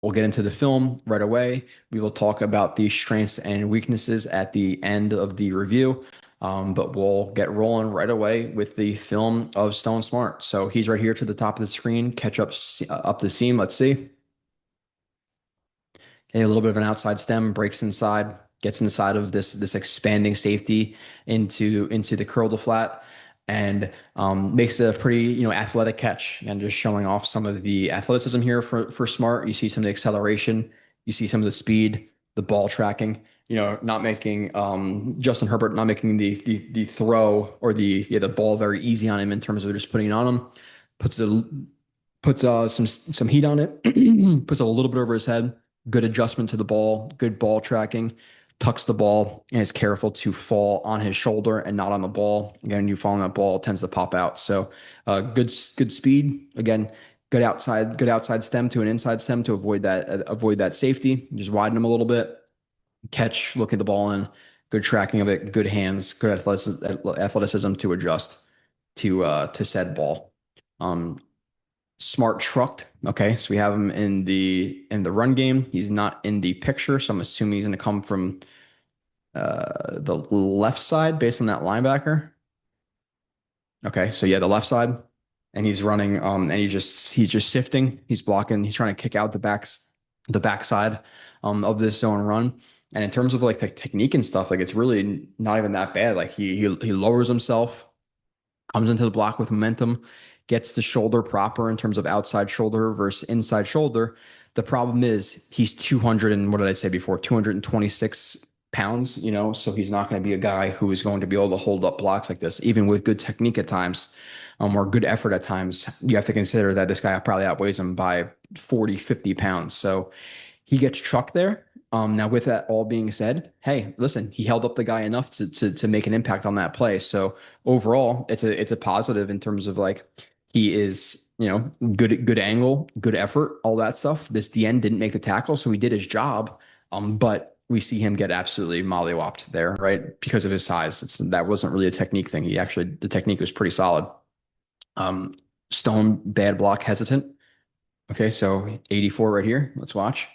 We'll get into the film right away. We will talk about the strengths and weaknesses at the end of the review. But we'll get rolling right away with the film of Stone Smartt. So he's right here to the top of the screen. Catch up the seam. Let's see. Okay, a little bit of an outside stem, breaks inside, gets inside of this expanding safety into the curl to flat, and makes a pretty athletic catch. And just showing off some of the athleticism here for Smartt. You see some of the acceleration, you see some of the speed, the ball tracking. Not making Justin Herbert not making the throw or the ball very easy on him in terms of just putting it on him. Puts a puts some heat on it, puts a little bit over his head, good adjustment to the ball, good ball tracking, tucks the ball, and is careful to fall on his shoulder and not on the ball. Again, you fall on that ball, it tends to pop out. So good speed. Again, good outside stem to an inside stem to avoid that safety. Just widen them a little bit. Catch, look at the ball in, good tracking of it, good hands, good athleticism to adjust to said ball. Um, Smartt trucked. Okay, so we have him in the run game. He's not in the picture, so I'm assuming he's going to come from the left side based on that linebacker. Okay, so yeah, the left side, and he's running. And he's just sifting. He's blocking. He's trying to kick out the backside of this zone run. And in terms of like the technique and stuff, like it's really not even that bad. Like he lowers himself, comes into the block with momentum, gets the shoulder proper in terms of outside shoulder versus inside shoulder. The problem is he's 200 and what did I say before? 226 pounds, so he's not going to be a guy who is going to be able to hold up blocks like this, even with good technique at times, or good effort at times. You have to consider that this guy probably outweighs him by 40, 50 pounds. So he gets trucked there. Now, with that all being said, hey, listen, he held up the guy enough to make an impact on that play. So overall, it's a positive in terms of like he is, good angle, good effort, all that stuff. This DN didn't make the tackle, so he did his job. But we see him get absolutely mollywopped there, right? Because of his size. That wasn't really a technique thing. The technique was pretty solid. Um, Stone bad block hesitant. Okay, so 84 right here. Let's watch.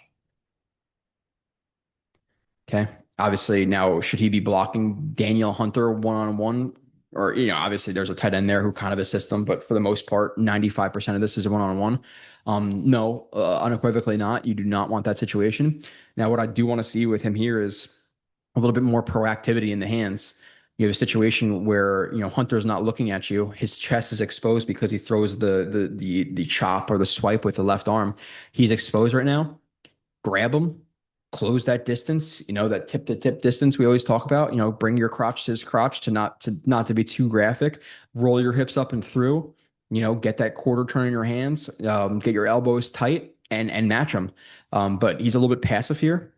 Okay. Obviously, now should he be blocking Daniel Hunter one-on-one? Or, obviously there's a tight end there who kind of assists him, but for the most part, 95% of this is a one-on-one. No, unequivocally not. You do not want that situation. Now, what I do want to see with him here is a little bit more proactivity in the hands. You have a situation where, Hunter's not looking at you. His chest is exposed because he throws the chop or the swipe with the left arm. He's exposed right now. Grab him, close that distance, that tip to tip distance we always talk about, bring your crotch to his crotch to not to be too graphic, roll your hips up and through, get that quarter turn in your hands, get your elbows tight and match him. But he's a little bit passive here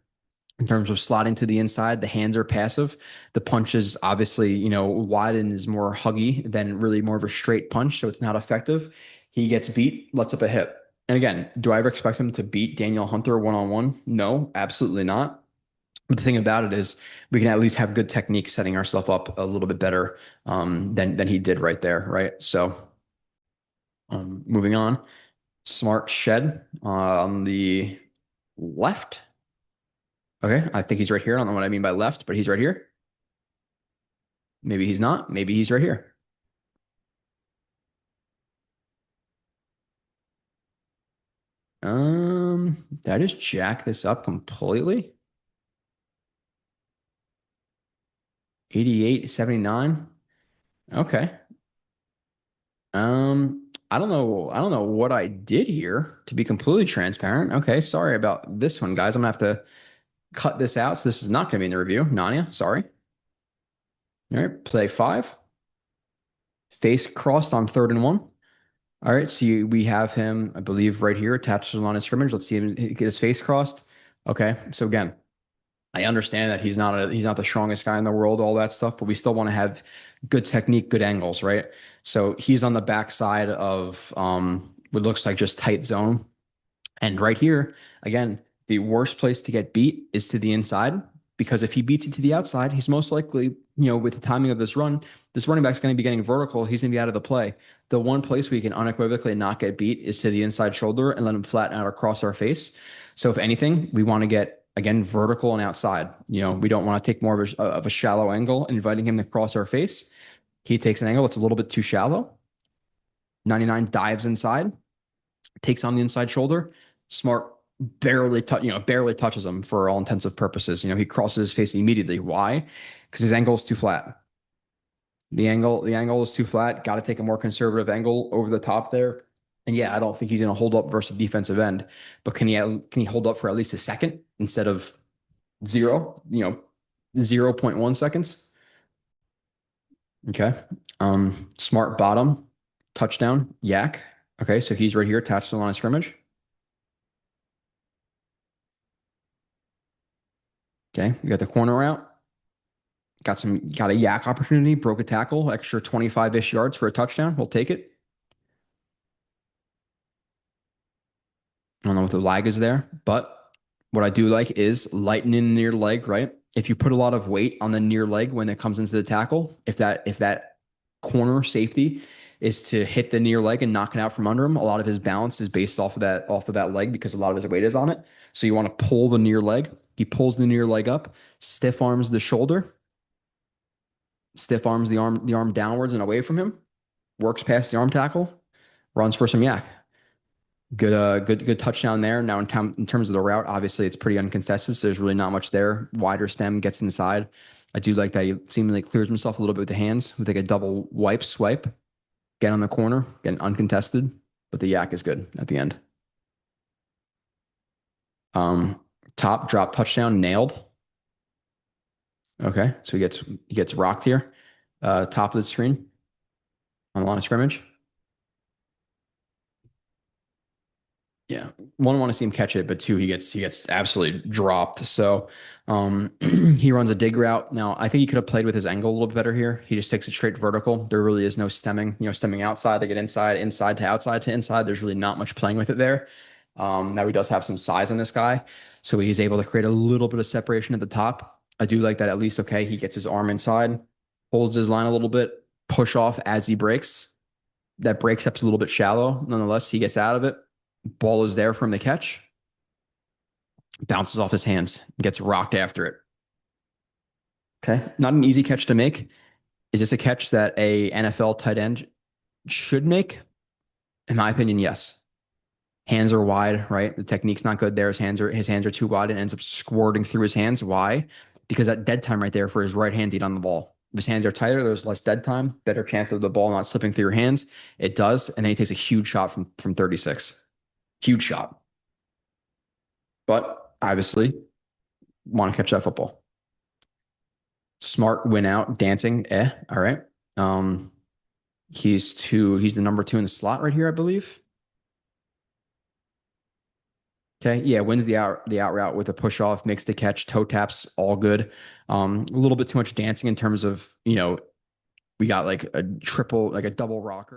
in terms of slotting to the inside. The hands are passive. The punch is obviously, wide and is more huggy than really more of a straight punch. So it's not effective. He gets beat, lets up a hip. And again, do I ever expect him to beat Daniel Hunter one-on-one? No, absolutely not. But the thing about it is we can at least have good technique setting ourselves up a little bit better than he did right there, right? So moving on, Smartt shed on the left. Okay, I think he's right here. I don't know what I mean by left, but he's right here. Maybe he's not. Maybe he's right here. Did I just jack this up completely? 88, 79. Okay. I don't know. I don't know what I did here to be completely transparent. Okay, sorry about this one, guys. I'm gonna have to cut this out. So this is not gonna be in the review. Nanya, sorry. All right, play five. Face crossed on 3rd and 1. All right, so we have him, I believe, right here attached to the line of scrimmage. Let's see him get his face crossed. Okay, so again, I understand that he's not the strongest guy in the world, all that stuff, but we still want to have good technique, good angles, right? So he's on the backside of what looks like just tight zone. And right here, again, the worst place to get beat is to the inside, because if he beats you to the outside, he's most likely, with the timing of this running back's going to be getting vertical. He's going to be out of the play. The one place we can unequivocally not get beat is to the inside shoulder and let him flatten out across our face. So if anything, we want to get again vertical and outside. We don't want to take more of a shallow angle, inviting him to cross our face. He takes an angle that's a little bit too shallow. 99 dives inside, takes on the inside shoulder. Smartt barely touches him for all intensive purposes. He crosses his face immediately. Why? Because his angle is too flat. The angle is too flat. Got to take a more conservative angle over the top there. And yeah, I don't think he's going to hold up versus defensive end, but can he hold up for at least a second instead of zero? 0.1 seconds. Okay. Smartt bottom touchdown yak. Okay, so he's right here attached to the line of scrimmage. Okay, we got the corner out. Got a yak opportunity, broke a tackle, extra 25-ish yards for a touchdown. We'll take it. I don't know what the lag is there, but what I do like is lightening the near leg, right? If you put a lot of weight on the near leg when it comes into the tackle, if that corner safety is to hit the near leg and knock it out from under him, a lot of his balance is based off of that leg because a lot of his weight is on it. So you want to pull the near leg. He pulls the near leg up, stiff arms the shoulder, stiff arms the arm downwards and away from him, works past the arm tackle, runs for some yak. Good touchdown there. Now, in terms of the route, obviously it's pretty uncontested, so there's really not much there. Wider stem gets inside. I do like that he seemingly clears himself a little bit with the hands with like a double swipe, get on the corner, get uncontested, but the yak is good at the end. Um, Top drop touchdown nailed. Okay, so he gets rocked here. Top of the screen on the line of scrimmage. Yeah, one, want to see him catch it, but two, he gets absolutely dropped. So, he runs a dig route. Now, I think he could have played with his angle a little bit better here. He just takes it straight vertical. There really is no stemming. Stemming outside, they get inside, inside to outside to inside. There's really not much playing with it there. Now he does have some size on this guy, so he's able to create a little bit of separation at the top. I do like that at least. Okay, he gets his arm inside, holds his line a little bit, push off as he breaks. That break step's a little bit shallow. Nonetheless, he gets out of it. Ball is there for him to catch. Bounces off his hands, gets rocked after it. Okay. Not an easy catch to make. Is this a catch that a NFL tight end should make? In my opinion, yes. Hands are wide, right? The technique's not good there. His hands are too wide and ends up squirting through his hands. Why? Because that dead time right there for his right hand to get on the ball. If his hands are tighter, there's less dead time, better chance of the ball not slipping through your hands. It does, and then he takes a huge shot from 36. Huge shot. But obviously, want to catch that football. Smartt win out dancing. All right. He's the number 2 in the slot right here, I believe. Okay, yeah, wins the out route with a push off, makes the catch, toe taps, all good. A little bit too much dancing in terms of, we got like a triple, like a double rocker.